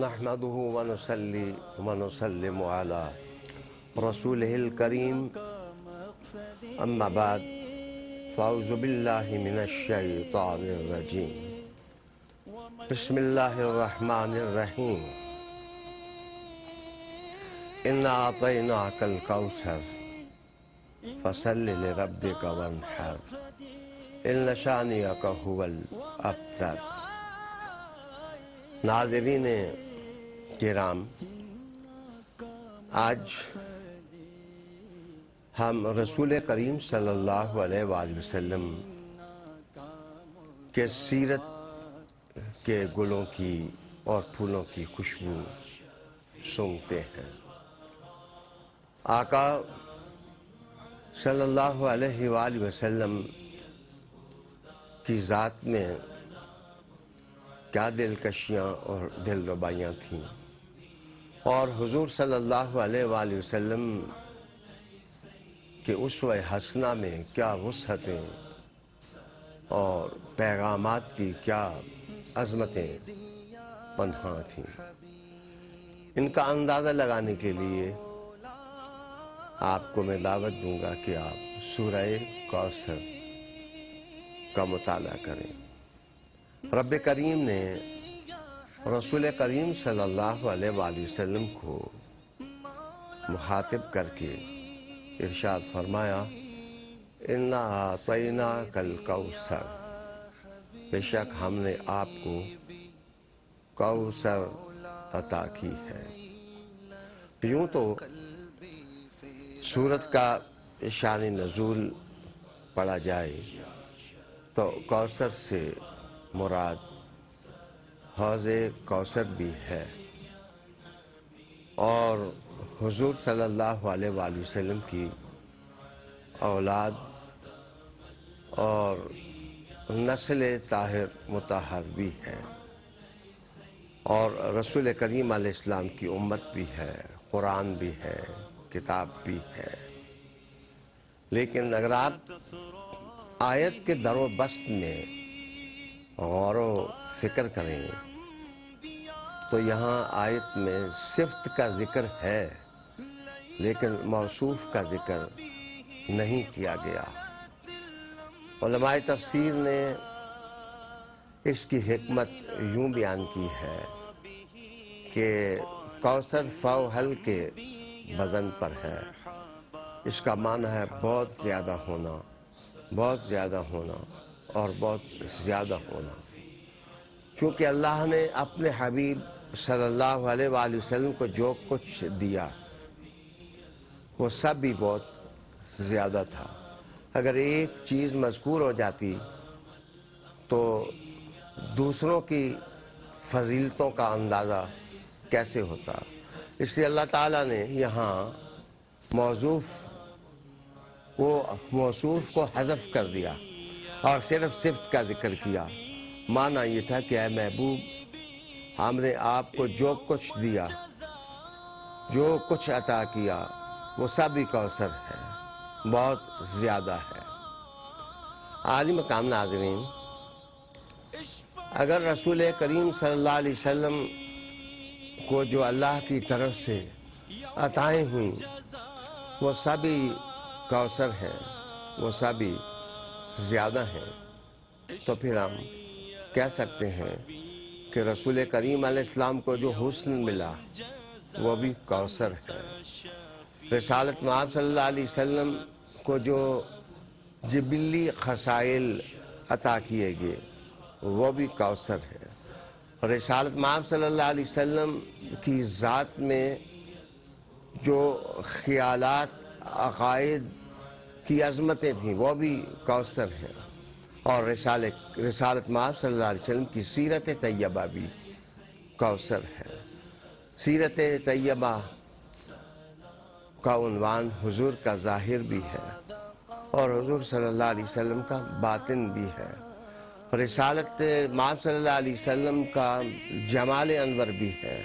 نحمده ونصلي ونسلم على رسوله الكريم أما بعد فأعوذ بالله من الشيطان الرجيم بسم الله الرحمن الرحيم إنا أعطيناك الكوثر فصل لربك وانحر إن شانئك هو الأبتر۔ ناظرین کرام، آج ہم رسول کریم صلی اللہ علیہ وآلہ وسلم کے سیرت کے گلوں کی اور پھولوں کی خوشبو سونگھتے ہیں۔ آقا صلی اللہ علیہ وآلہ وسلم کی ذات میں کیا دلکشیاں اور دل ربائیاں تھیں، اور حضور صلی اللہ علیہ وآلہ وسلم کے اسوہ حسنہ میں کیا وسعتیں اور پیغامات کی کیا عظمتیں پنہاں تھیں۔ ان کا اندازہ لگانے کے لیے آپ کو میں دعوت دوں گا کہ آپ سورہ کوثر کا مطالعہ کریں۔ رب کریم نے رسول کریم صلی اللہ علیہ وآلہ وسلم کو مخاطب کر کے ارشاد فرمایا، اِنَّا أَعْطَيْنَاكَ الْكَوْثَرَ، بے شک ہم نے آپ کو کوثر عطا کی ہے۔ یوں تو سورت کا شان نزول پڑھا جائے تو کوثر سے مراد حوض کوثر بھی ہے، اور حضور صلی اللہ علیہ وآلہ وسلم کی اولاد اور نسل طاہر مطہر بھی ہے، اور رسول کریم علیہ السلام کی امت بھی ہے، قرآن بھی ہے، کتاب بھی ہے۔ لیکن اگر آپ آیت کے در و بست میں غور و فکر کریں تو یہاں آیت میں صفت کا ذکر ہے لیکن موصوف کا ذکر نہیں کیا گیا۔ علماء تفسیر نے اس کی حکمت یوں بیان کی ہے کہ کوثر فوحل کے وزن پر ہے۔ اس کا معنی ہے بہت زیادہ ہونا، بہت زیادہ ہونا اور بہت زیادہ ہونا۔ چونکہ اللہ نے اپنے حبیب صلی اللہ علیہ وآلہ وسلم کو جو کچھ دیا وہ سب بھی بہت زیادہ تھا۔ اگر ایک چیز مذکور ہو جاتی تو دوسروں کی فضیلتوں کا اندازہ کیسے ہوتا؟ اس لیے اللہ تعالیٰ نے یہاں موصوف کو حذف کر دیا اور صرف صفت کا ذکر کیا۔ معنی یہ تھا کہ اے محبوب، ہم نے آپ کو جو کچھ دیا، جو کچھ عطا کیا، وہ سب ہی کوثر ہے، بہت زیادہ ہے۔ عالی مقام ناظرین، اگر رسول کریم صلی اللہ علیہ وسلم کو جو اللہ کی طرف سے عطائیں ہوئیں وہ سبھی کوثر ہیں، وہ سبھی زیادہ ہیں، تو پھر ہم کہہ سکتے ہیں کہ رسول کریم علیہ السلام کو جو حسن ملا وہ بھی کوثر ہے۔ رسالت مآب صلی اللہ علیہ وسلم کو جو جبلی خصائل عطا کیے گئے وہ بھی کوثر ہے۔ رسالت مآب صلی اللہ علیہ وسلم کی ذات میں جو خیالات، عقائد کی عظمتیں تھیں وہ بھی کوثر ہیں، اور رسالت مآب صلی اللہ علیہ وسلم کی سیرت طیبہ بھی کوثر ہے۔ سیرت طیبہ کا عنوان حضور کا ظاہر بھی ہے اور حضور صلی اللہ علیہ وسلم کا باطن بھی ہے۔ رسالت مآب صلی اللہ علیہ وسلم کا جمال انور بھی ہے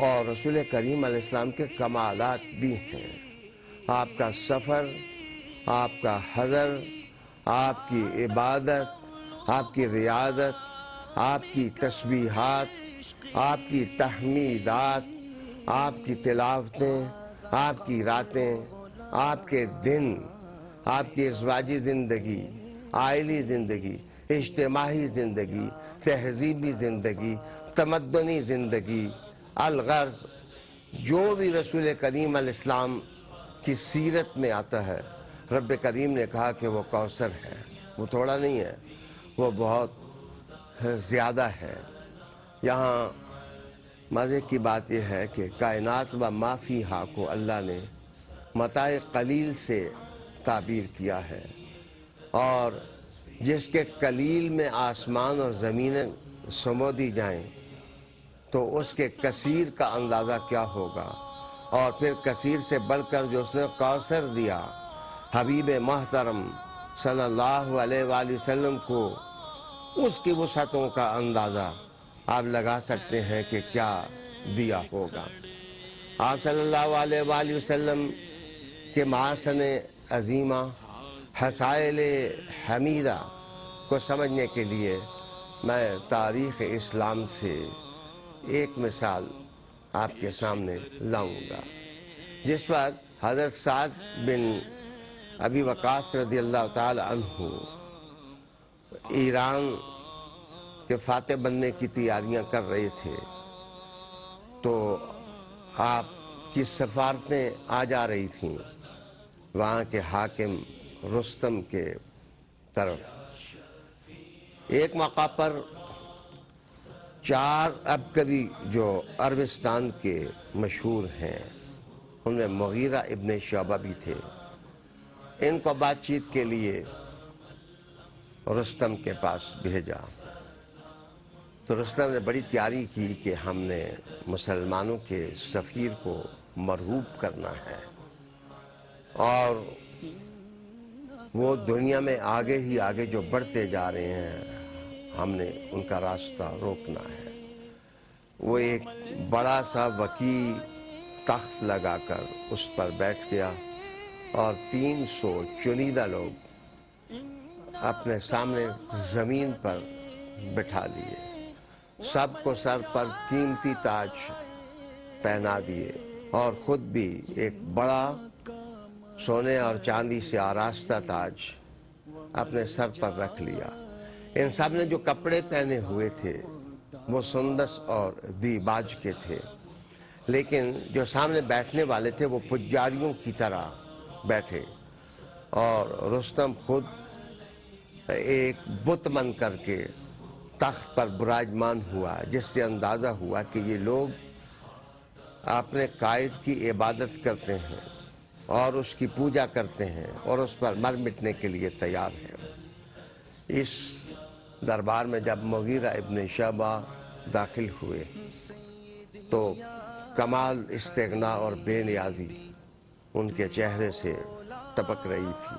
اور رسول کریم علیہ السلام کے کمالات بھی ہیں۔ آپ کا سفر، آپ کا حضر، آپ کی عبادت، آپ کی ریاضت، آپ کی تسبیحات، آپ کی تحمیدات، آپ کی تلاوتیں، آپ کی راتیں، آپ کے دن، آپ کی ازواجی زندگی، عائلی زندگی، اجتماعی زندگی، تہذیبی زندگی، تمدنی زندگی، الغرض جو بھی رسول کریم علیہ السلام کی سیرت میں آتا ہے، رب کریم نے کہا کہ وہ کوثر ہے، وہ تھوڑا نہیں ہے، وہ بہت زیادہ ہے۔ یہاں مزے کی بات یہ ہے کہ کائنات و ما فیہا کو اللہ نے متاع قلیل سے تعبیر کیا ہے، اور جس کے قلیل میں آسمان اور زمینیں سمو دی جائیں تو اس کے کثیر کا اندازہ کیا ہوگا، اور پھر کثیر سے بڑھ کر جو اس نے کوثر دیا حبیب محترم صلی اللہ علیہ وآلہ وسلم کو، اس کی وسعتوں کا اندازہ آپ لگا سکتے ہیں کہ کیا دیا ہوگا۔ آپ صلی اللہ علیہ وآلہ وسلم کے محاسن عظیمہ، حسائل حمیدہ کو سمجھنے کے لیے میں تاریخ اسلام سے ایک مثال آپ کے سامنے لاؤں گا۔ جس وقت حضرت سعد بن ابی وقاص رضی اللہ تعالی عنہ ایران کے فاتح بننے کی تیاریاں کر رہے تھے تو آپ کی سفارتیں آ جا رہی تھیں وہاں کے حاکم رستم کے طرف۔ ایک موقع پر 4 عبقری جو عربستان کے مشہور ہیں، ان میں مغیرہ ابن شعبہ بھی تھے، ان کو بات چیت کے لیے رستم کے پاس بھیجا تو رستم نے بڑی تیاری کی کہ ہم نے مسلمانوں کے سفیر کو مرعوب کرنا ہے اور وہ دنیا میں آگے ہی آگے جو بڑھتے جا رہے ہیں، ہم نے ان کا راستہ روکنا ہے۔ وہ ایک بڑا سا وسیع تخت لگا کر اس پر بیٹھ گیا اور 300 چنیدہ لوگ اپنے سامنے زمین پر بٹھا لیے، سب کو سر پر قیمتی تاج پہنا دیے اور خود بھی ایک بڑا سونے اور چاندی سے آراستہ تاج اپنے سر پر رکھ لیا۔ ان سب نے جو کپڑے پہنے ہوئے تھے وہ سندس اور دیباج کے تھے، لیکن جو سامنے بیٹھنے والے تھے وہ پجاریوں کی طرح بیٹھے، اور رستم خود ایک بت بن کر کے تخت پر براجمان ہوا، جس سے اندازہ ہوا کہ یہ لوگ اپنے قائد کی عبادت کرتے ہیں اور اس کی پوجا کرتے ہیں اور اس پر مر مٹنے کے لیے تیار ہیں۔ اس دربار میں جب مغیرہ ابن شعبہ داخل ہوئے تو کمال استغنا اور بے نیازی ان کے چہرے سے ٹپک رہی تھی،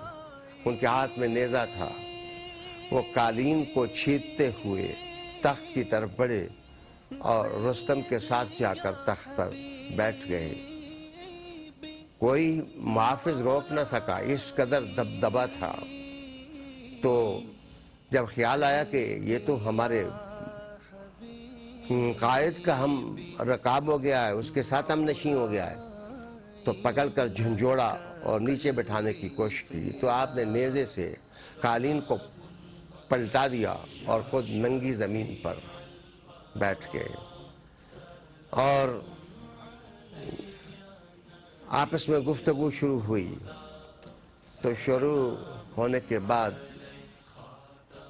ان کے ہاتھ میں نیزہ تھا۔ وہ قالین کو چھیدتے ہوئے تخت کی طرف بڑھے اور رستم کے ساتھ جا کر تخت پر بیٹھ گئے۔ کوئی محافظ روک نہ سکا، اس قدر دبدبہ تھا۔ تو جب خیال آیا کہ یہ تو ہمارے قائد کا ہم رکاب ہو گیا ہے، اس کے ساتھ ہم نشیں ہو گیا ہے، تو پکڑ کر جھنجھوڑا اور نیچے بٹھانے کی کوشش کی تو آپ نے نیزے سے قالین کو پلٹا دیا اور خود ننگی زمین پر بیٹھ گئے، اور آپس میں گفتگو شروع ہوئی۔ تو شروع ہونے کے بعد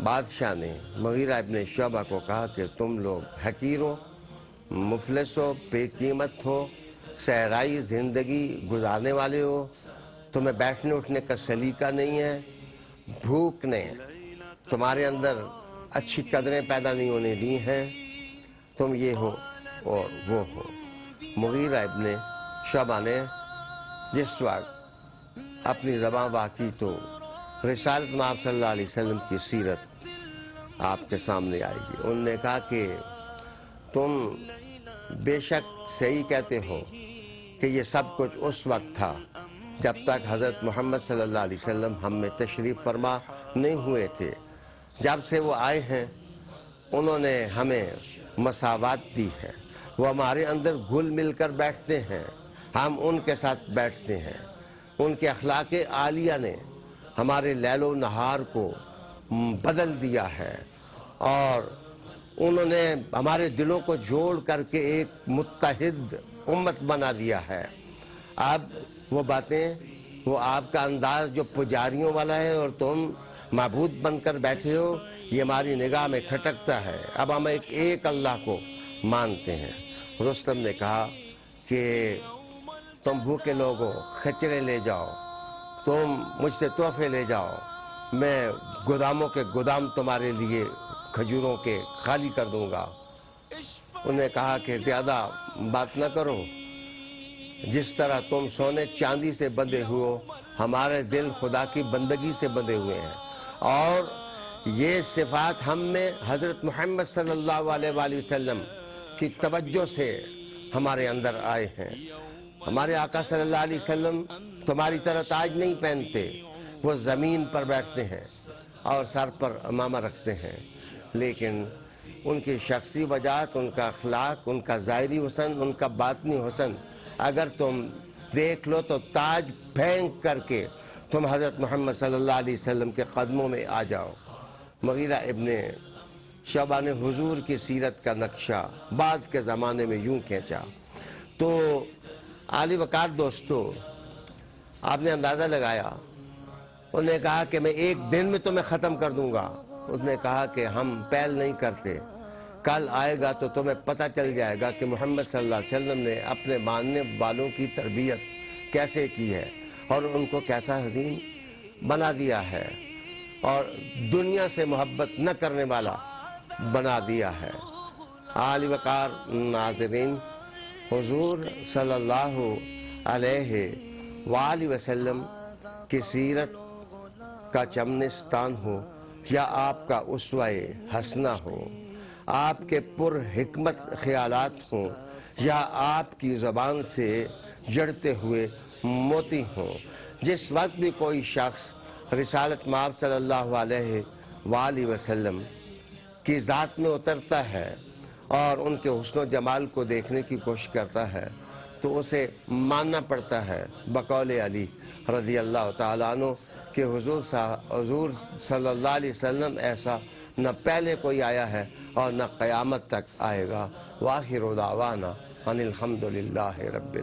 بادشاہ نے مغیرہ ابن شعبہ کو کہا کہ تم لوگ حقیر ہو، مفلس ہو، بے قیمت ہو، صحرائی زندگی گزارنے والے ہو، تمہیں بیٹھنے اٹھنے کا سلیقہ نہیں ہے، بھوک نے تمہارے اندر اچھی قدریں پیدا نہیں ہونے دی ہیں، تم یہ ہو اور وہ ہو۔ مغیرہ ابن شعبہ نے جس وقت اپنی زبان واقعی تو رسالت مآب صلی اللہ علیہ وسلم کی سیرت آپ کے سامنے آئے گی۔ انہوں نے کہا کہ تم بے شک صحیح کہتے ہو کہ یہ سب کچھ اس وقت تھا جب تک حضرت محمد صلی اللہ علیہ وسلم ہم میں تشریف فرما نہیں ہوئے تھے۔ جب سے وہ آئے ہیں انہوں نے ہمیں مساوات دی ہے، وہ ہمارے اندر گھل مل کر بیٹھتے ہیں، ہم ان کے ساتھ بیٹھتے ہیں۔ ان کے اخلاق عالیہ نے ہمارے لیل و نہار کو بدل دیا ہے، اور انہوں نے ہمارے دلوں کو جوڑ کر کے ایک متحد امت بنا دیا ہے۔ اب وہ باتیں، وہ آپ کا انداز جو پجاریوں والا ہے اور تم معبود بن کر بیٹھے ہو، یہ ہماری نگاہ میں کھٹکتا ہے۔ اب ہم ایک اللہ کو مانتے ہیں۔ رستم نے کہا کہ تم بھوکے لوگوں خچرے لے جاؤ، تم مجھ سے تحفے لے جاؤ، میں گوداموں کے گودام تمہارے لیے کھجوروں کے خالی کر دوں گا۔ انہوں نے کہا کہ زیادہ بات نہ کرو، جس طرح تم سونے چاندی سے بندھے ہو، ہمارے دل خدا کی بندگی سے بندھے ہوئے ہیں، اور یہ صفات ہم میں حضرت محمد صلی اللہ علیہ وآلہ وسلم کی توجہ سے ہمارے اندر آئے ہیں۔ ہمارے آقا صلی اللہ علیہ وسلم تمہاری طرح تاج نہیں پہنتے، وہ زمین پر بیٹھتے ہیں اور سر پر عمامہ رکھتے ہیں، لیکن ان کی شخصی وجاہت، ان کا اخلاق، ان کا ظاہری حسن، ان کا باطنی حسن اگر تم دیکھ لو تو تاج پھینک کر کے تم حضرت محمد صلی اللہ علیہ وسلم کے قدموں میں آ جاؤ۔ مغیرہ ابن شعبہ نے حضور کی سیرت کا نقشہ بعد کے زمانے میں یوں کھینچا۔ تو عالی وقار دوستو، آپ نے اندازہ لگایا، انہوں نے کہا کہ میں ایک دن میں تمہیں ختم کر دوں گا۔ اس نے کہا کہ ہم پہل نہیں کرتے، کل آئے گا تو تمہیں پتہ چل جائے گا کہ محمد صلی اللہ علیہ وسلم نے اپنے ماننے والوں کی تربیت کیسے کی ہے اور ان کو کیسا حزین بنا دیا ہے اور دنیا سے محبت نہ کرنے والا بنا دیا ہے۔ عالی وقار ناظرین، حضور صلی اللہ علیہ وآلہ وسلم کی سیرت کا چمنستان ہو یا آپ کا اسوہ حسنہ ہو، آپ کے پر حکمت خیالات ہوں یا آپ کی زبان سے جڑتے ہوئے موتی ہوں، جس وقت بھی کوئی شخص رسالت مآب صلی اللہ علیہ وآلہ وسلم کی ذات میں اترتا ہے اور ان کے حسن و جمال کو دیکھنے کی کوشش کرتا ہے تو اسے ماننا پڑتا ہے بقول علی رضی اللہ تعالیٰ عنہ کہ حضور صلی اللہ علیہ وسلم ایسا نہ پہلے کوئی آیا ہے اور نہ قیامت تک آئے گا۔ وآخر دعوانا ان الحمد للہ رب العالمین۔